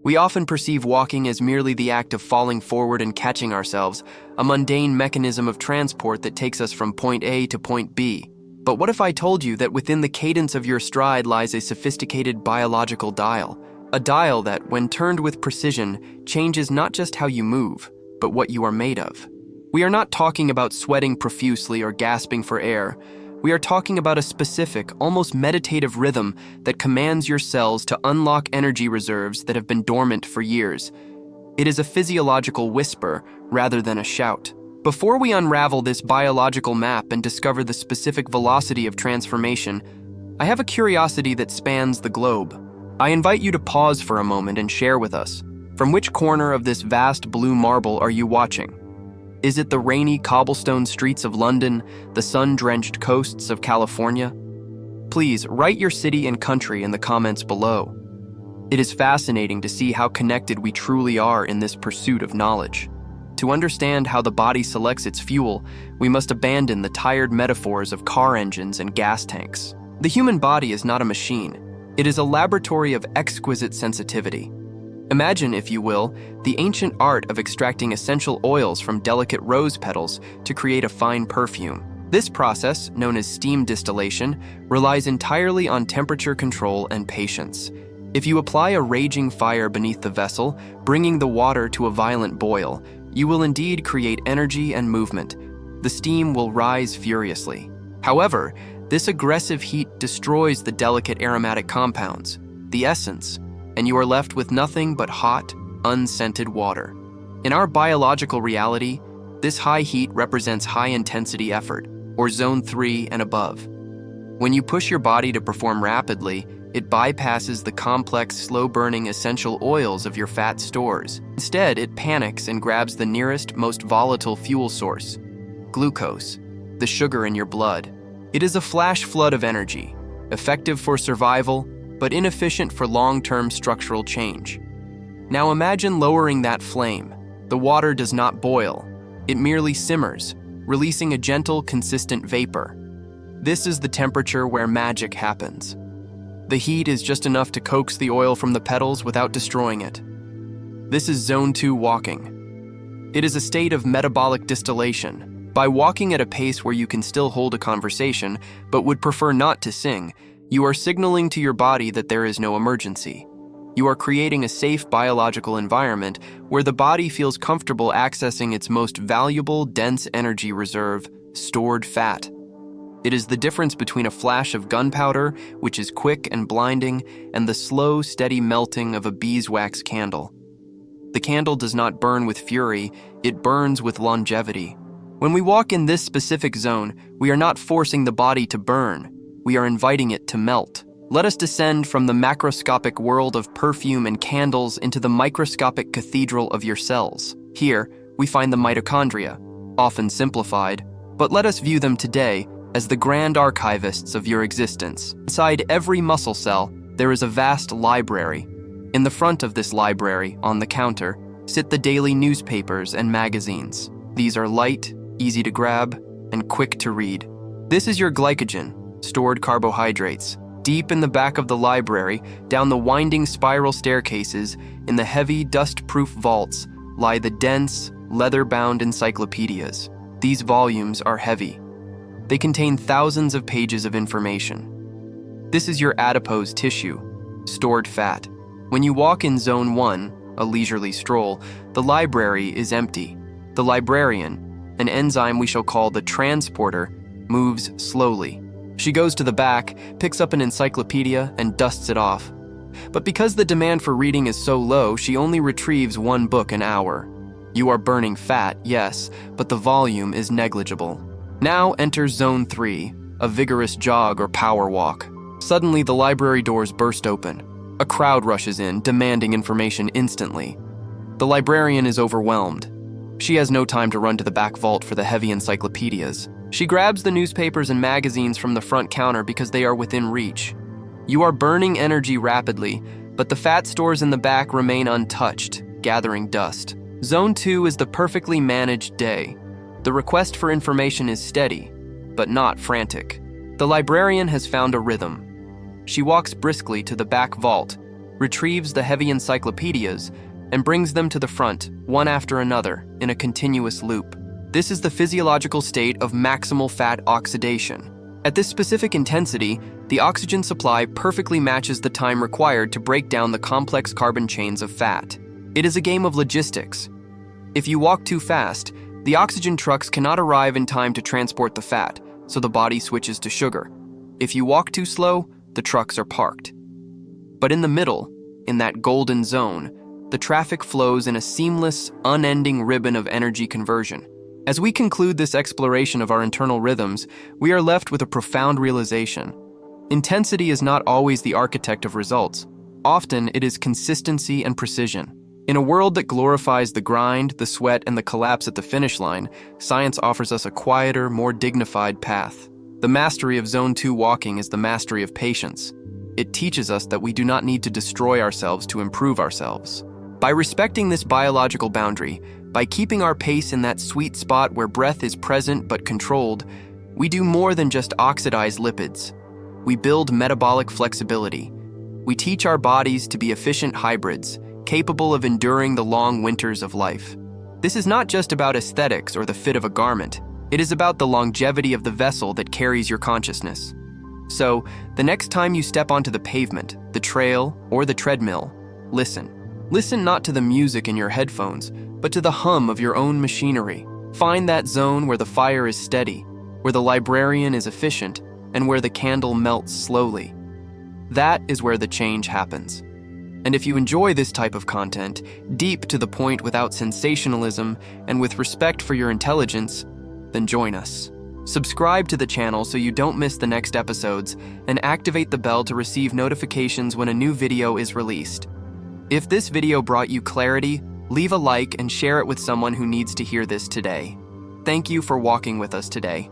We often perceive walking as merely the act of falling forward and catching ourselves, a mundane mechanism of transport that takes us from point A to point B. But what if I told you that within the cadence of your stride lies a sophisticated biological dial? A dial that, when turned with precision, changes not just how you move, but what you are made of. We are not talking about sweating profusely or gasping for air. We are talking about a specific, almost meditative rhythm that commands your cells to unlock energy reserves that have been dormant for years. It is a physiological whisper rather than a shout. Before we unravel this biological map and discover the specific velocity of transformation, I have a curiosity that spans the globe. I invite you to pause for a moment and share with us. From which corner of this vast blue marble are you watching? Is it the rainy cobblestone streets of London, the sun-drenched coasts of California? Please write your city and country in the comments below. It is fascinating to see how connected we truly are in this pursuit of knowledge. To understand how the body selects its fuel, we must abandon the tired metaphors of car engines and gas tanks. The human body is not a machine. It is a laboratory of exquisite sensitivity. Imagine, if you will, the ancient art of extracting essential oils from delicate rose petals to create a fine perfume. This process, known as steam distillation, relies entirely on temperature control and patience. If you apply a raging fire beneath the vessel, bringing the water to a violent boil, you will indeed create energy and movement. The steam will rise furiously. However, this aggressive heat destroys the delicate aromatic compounds, the essence, and you are left with nothing but hot, unscented water. In our biological reality, this high heat represents high-intensity effort, or zone 3 and above. When you push your body to perform rapidly, it bypasses the complex, slow-burning essential oils of your fat stores. Instead, it panics and grabs the nearest, most volatile fuel source, glucose, the sugar in your blood. It is a flash flood of energy, effective for survival, but inefficient for long-term structural change. Now imagine lowering that flame. The water does not boil. It merely simmers, releasing a gentle, consistent vapor. This is the temperature where magic happens. The heat is just enough to coax the oil from the petals without destroying it. This is Zone 2 walking. It is a state of metabolic distillation. By walking at a pace where you can still hold a conversation, but would prefer not to sing, you are signaling to your body that there is no emergency. You are creating a safe biological environment where the body feels comfortable accessing its most valuable, dense energy reserve, stored fat. It is the difference between a flash of gunpowder, which is quick and blinding, and the slow, steady melting of a beeswax candle. The candle does not burn with fury, it burns with longevity. When we walk in this specific zone, we are not forcing the body to burn. We are inviting it to melt. Let us descend from the macroscopic world of perfume and candles into the microscopic cathedral of your cells. Here, we find the mitochondria, often simplified, but let us view them today as the grand archivists of your existence. Inside every muscle cell, there is a vast library. In the front of this library, on the counter, sit the daily newspapers and magazines. These are light, easy to grab, and quick to read. This is your glycogen, stored carbohydrates. Deep in the back of the library, down the winding spiral staircases, in the heavy, dust-proof vaults, lie the dense, leather-bound encyclopedias. These volumes are heavy. They contain thousands of pages of information. This is your adipose tissue, stored fat. When you walk in Zone 1, a leisurely stroll, the library is empty. The librarian, an enzyme we shall call the transporter, moves slowly. She goes to the back, picks up an encyclopedia, and dusts it off. But because the demand for reading is so low, she only retrieves one book an hour. You are burning fat, yes, but the volume is negligible. Now enters Zone 3, a vigorous jog or power walk. Suddenly, the library doors burst open. A crowd rushes in, demanding information instantly. The librarian is overwhelmed. She has no time to run to the back vault for the heavy encyclopedias. She grabs the newspapers and magazines from the front counter because they are within reach. You are burning energy rapidly, but the fat stores in the back remain untouched, gathering dust. Zone 2 is the perfectly managed day. The request for information is steady, but not frantic. The librarian has found a rhythm. She walks briskly to the back vault, retrieves the heavy encyclopedias, and brings them to the front, one after another, in a continuous loop. This is the physiological state of maximal fat oxidation. At this specific intensity, the oxygen supply perfectly matches the time required to break down the complex carbon chains of fat. It is a game of logistics. If you walk too fast, the oxygen trucks cannot arrive in time to transport the fat, so the body switches to sugar. If you walk too slow, the trucks are parked. But in the middle, in that golden zone, the traffic flows in a seamless, unending ribbon of energy conversion. As we conclude this exploration of our internal rhythms, we are left with a profound realization. Intensity is not always the architect of results. Often, it is consistency and precision. In a world that glorifies the grind, the sweat, and the collapse at the finish line, science offers us a quieter, more dignified path. The mastery of Zone 2 walking is the mastery of patience. It teaches us that we do not need to destroy ourselves to improve ourselves. By respecting this biological boundary, by keeping our pace in that sweet spot where breath is present but controlled, we do more than just oxidize lipids. We build metabolic flexibility. We teach our bodies to be efficient hybrids, capable of enduring the long winters of life. This is not just about aesthetics or the fit of a garment. It is about the longevity of the vessel that carries your consciousness. So, the next time you step onto the pavement, the trail, or the treadmill, listen. Listen not to the music in your headphones, but to the hum of your own machinery. Find that zone where the fire is steady, where the librarian is efficient, and where the candle melts slowly. That is where the change happens. And if you enjoy this type of content, deep to the point without sensationalism and with respect for your intelligence, then join us. Subscribe to the channel so you don't miss the next episodes, and activate the bell to receive notifications when a new video is released. If this video brought you clarity, leave a like and share it with someone who needs to hear this today. Thank you for walking with us today.